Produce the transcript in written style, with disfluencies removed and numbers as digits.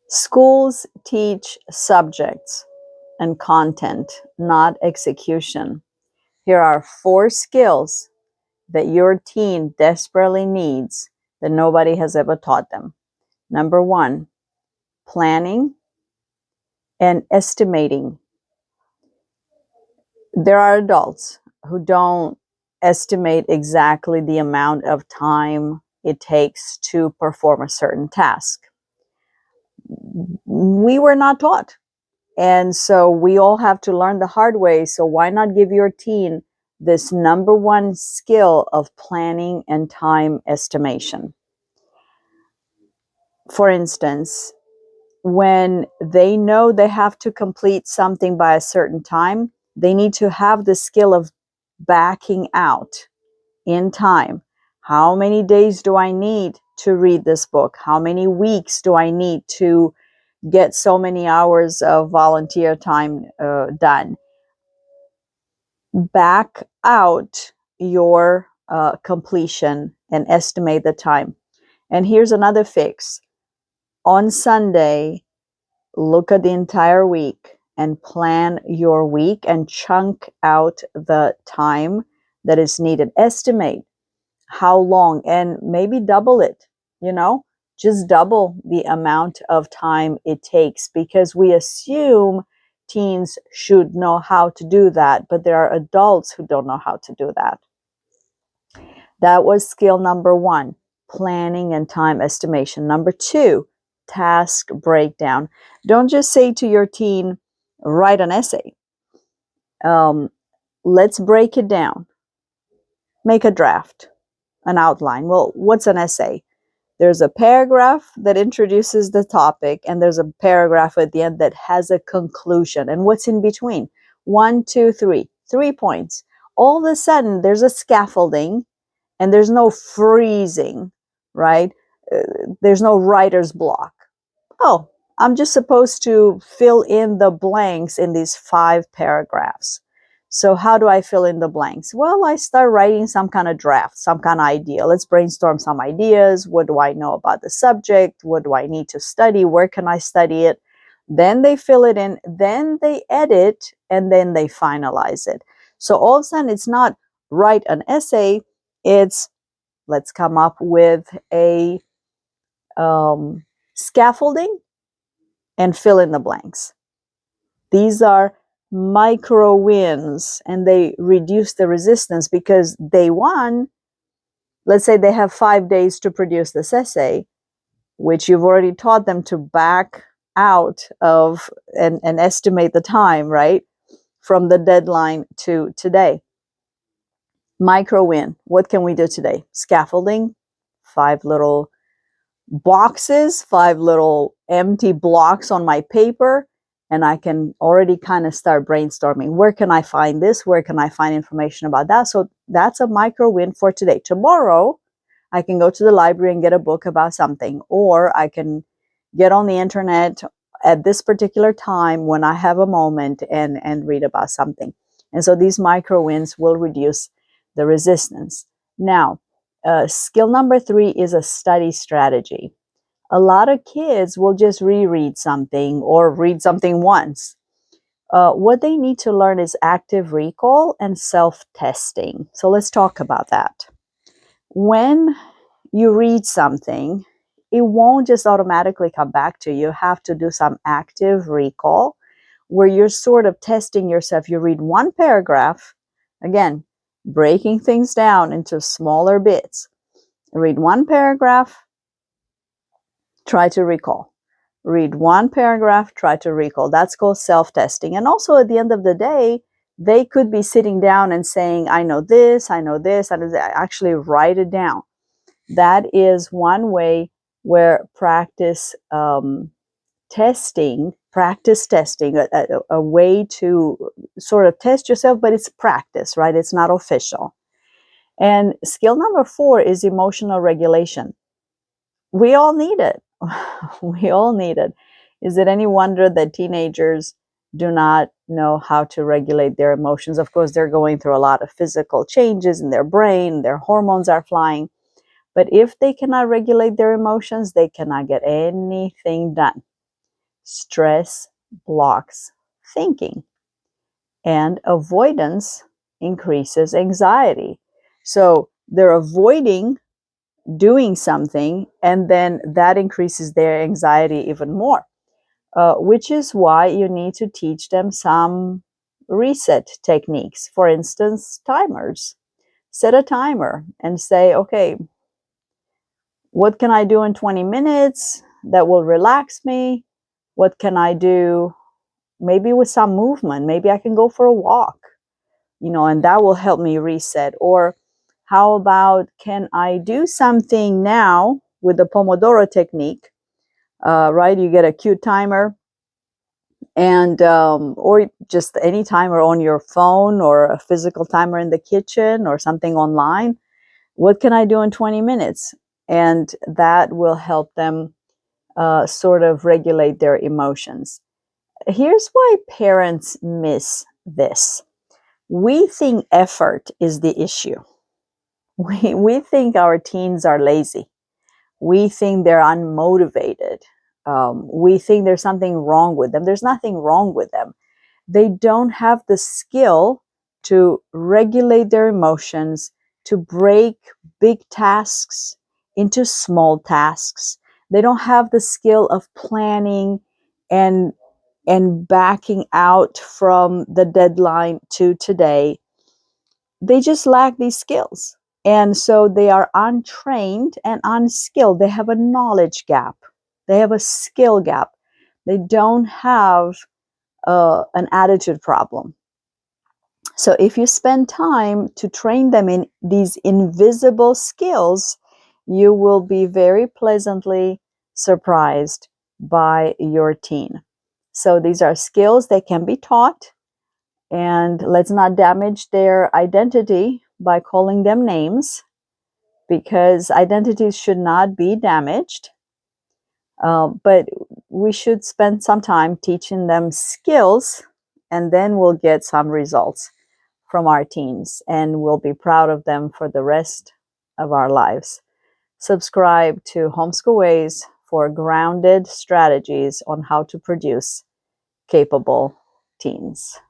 Schools teach subjects and content, not execution. Here are 4 skills that your teen desperately needs that nobody has ever taught them. Number 1, planning and estimating. There are adults who don't estimate exactly the amount of time it takes to perform a certain task. We were not taught. And so we all have to learn the hard way. So why not give your teen this number 1 skill of planning and time estimation? For instance, when they know they have to complete something by a certain time, they need to have the skill of backing out in time. How many days do I need to read this book? How many weeks do I need to get so many hours of volunteer time done? Back out your completion and estimate the time. And here's another fix. On Sunday, look at the entire week and plan your week and chunk out the time that is needed. Estimate how long and maybe double it, just double the amount of time it takes, because we assume teens should know how to do that, but there are adults who don't know how to do that. That was skill number 1, planning and time estimation. Number 2, task breakdown. Don't just say to your teen, write an essay. Let's break it down. Make a draft, an outline. Well, what's an essay? There's a paragraph that introduces the topic, and there's a paragraph at the end that has a conclusion. And what's in between? 1, 2, 3. 3 points. All of a sudden, there's a scaffolding, and there's no freezing, right? There's no writer's block. Oh, I'm just supposed to fill in the blanks in these 5 paragraphs. So how do I fill in the blanks? Well, I start writing some kind of draft, some kind of idea. Let's brainstorm some ideas. What do I know about the subject? What do I need to study? Where can I study it? Then they fill it in, then they edit, and then they finalize it. So all of a sudden, it's not write an essay, it's let's come up with a scaffolding and fill in the blanks. These are micro wins, and they reduce the resistance, because day 1, let's say they have 5 days to produce this essay, which you've already taught them to back out of and estimate the time, right? From the deadline to today. Micro win. What can we do today? Scaffolding, 5 little boxes, 5 little empty blocks on my paper, and I can already kind of start brainstorming. Where can I find this? Where can I find information about that? So that's a micro win for today. Tomorrow, I can go to the library and get a book about something, or I can get on the internet at this particular time when I have a moment and read about something. And so these micro wins will reduce the resistance. Now, skill number 3 is a study strategy. A lot of kids will just reread something or read something once. What they need to learn is active recall and self-testing. So let's talk about that. When you read something, it won't just automatically come back to you. You have to do some active recall where you're sort of testing yourself. You read one paragraph, again, breaking things down into smaller bits. Read one paragraph, try to recall. Read one paragraph, try to recall. That's called self-testing. And also at the end of the day, they could be sitting down and saying, I know this, I know this, and actually write it down. That is one way where practice testing, a way to sort of test yourself, but it's practice, right? It's not official. And skill number 4 is emotional regulation. We all need it. We all need it. Is it any wonder that teenagers do not know how to regulate their emotions? Of course, they're going through a lot of physical changes in their brain, their hormones are flying. But if they cannot regulate their emotions, they cannot get anything done. Stress blocks thinking, and avoidance increases anxiety. So they're avoiding doing something, and then that increases their anxiety even more, which is why you need to teach them some reset techniques. For instance, timers. Set a timer and say, okay, what can I do in 20 minutes that will relax me? What can I do maybe with some movement? Maybe I can go for a walk, and that will help me reset. Or how about, can I do something now with the Pomodoro technique? Right? You get a cute timer, and or just any timer on your phone, or a physical timer in the kitchen, or something online. What can I do in 20 minutes? And that will help them sort of regulate their emotions. Here's why parents miss this. We think effort is the issue. We think our teens are lazy. We think they're unmotivated. We think there's something wrong with them. There's nothing wrong with them. They don't have the skill to regulate their emotions, to break big tasks into small tasks. They don't have the skill of planning and backing out from the deadline to today. They just lack these skills. And so they are untrained and unskilled. They have a knowledge gap. They have a skill gap. They don't have an attitude problem. So if you spend time to train them in these invisible skills, you will be very pleasantly surprised by your teen. So these are skills that can be taught, and let's not damage their identity by calling them names, because identities should not be damaged. But we should spend some time teaching them skills, and then we'll get some results from our teens, and we'll be proud of them for the rest of our lives. Subscribe to Homeschool Ways for grounded strategies on how to produce capable teens.